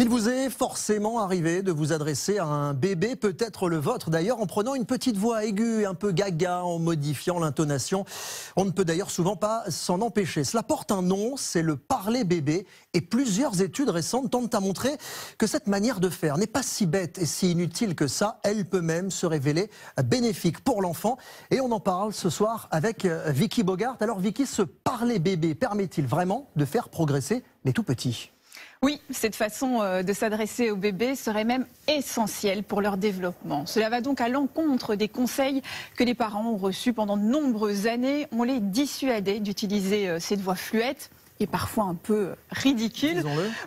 Il vous est forcément arrivé de vous adresser à un bébé, peut-être le vôtre d'ailleurs, en prenant une petite voix aiguë, un peu gaga, en modifiant l'intonation. On ne peut d'ailleurs souvent pas s'en empêcher. Cela porte un nom, c'est le parler bébé. Et plusieurs études récentes tentent à montrer que cette manière de faire n'est pas si bête et si inutile que ça. Elle peut même se révéler bénéfique pour l'enfant. Et on en parle ce soir avec Vicky Bogart. Alors Vicky, ce parler bébé permet-il vraiment de faire progresser les tout-petits ? Oui, cette façon de s'adresser aux bébés serait même essentielle pour leur développement. Cela va donc à l'encontre des conseils que les parents ont reçus pendant de nombreuses années. On les dissuadait d'utiliser cette voix fluette et parfois un peu ridicule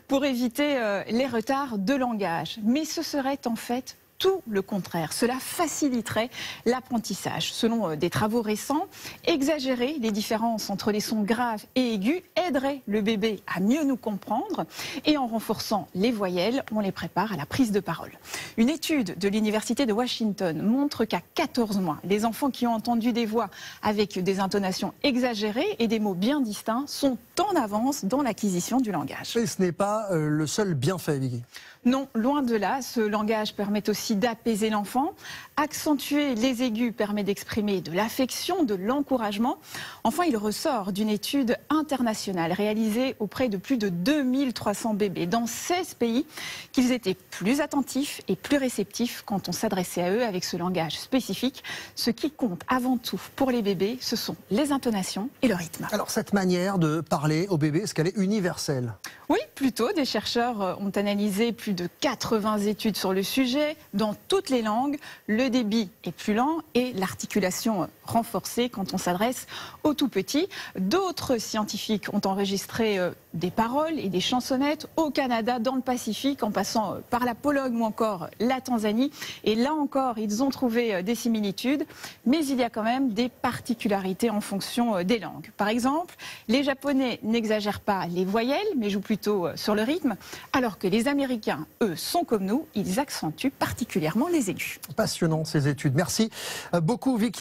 pour éviter les retards de langage. Mais ce serait en fait tout le contraire. Cela faciliterait l'apprentissage. Selon des travaux récents, exagérer les différences entre les sons graves et aigus aiderait le bébé à mieux nous comprendre et en renforçant les voyelles, on les prépare à la prise de parole. Une étude de l'Université de Washington montre qu'à 14 mois, les enfants qui ont entendu des voix avec des intonations exagérées et des mots bien distincts sont en avance dans l'acquisition du langage. Et ce n'est pas le seul bienfait, Vicky. Non, loin de là, ce langage permet aussi d'apaiser l'enfant. Accentuer les aigus permet d'exprimer de l'affection, de l'encouragement. Enfin, il ressort d'une étude internationale réalisée auprès de plus de 2300 bébés dans 16 pays qu'ils étaient plus attentifs et plus réceptifs quand on s'adressait à eux avec ce langage spécifique. Ce qui compte avant tout pour les bébés, ce sont les intonations et le rythme. Alors cette manière de parler au bébé, est-ce qu'elle est universelle ? Oui, plutôt. Des chercheurs ont analysé plus de 80 études sur le sujet. Dans toutes les langues, le débit est plus lent et l'articulation renforcée quand on s'adresse aux tout-petits. D'autres scientifiques ont enregistré des paroles et des chansonnettes au Canada, dans le Pacifique, en passant par la Pologne ou encore la Tanzanie. Et là encore, ils ont trouvé des similitudes, mais il y a quand même des particularités en fonction des langues. Par exemple, les Japonais n'exagèrent pas les voyelles, mais jouent plutôt sur le rythme, alors que les Américains, eux, sont comme nous, ils accentuent particulièrement les aigus. Passionnant ces études. Merci beaucoup Vicky.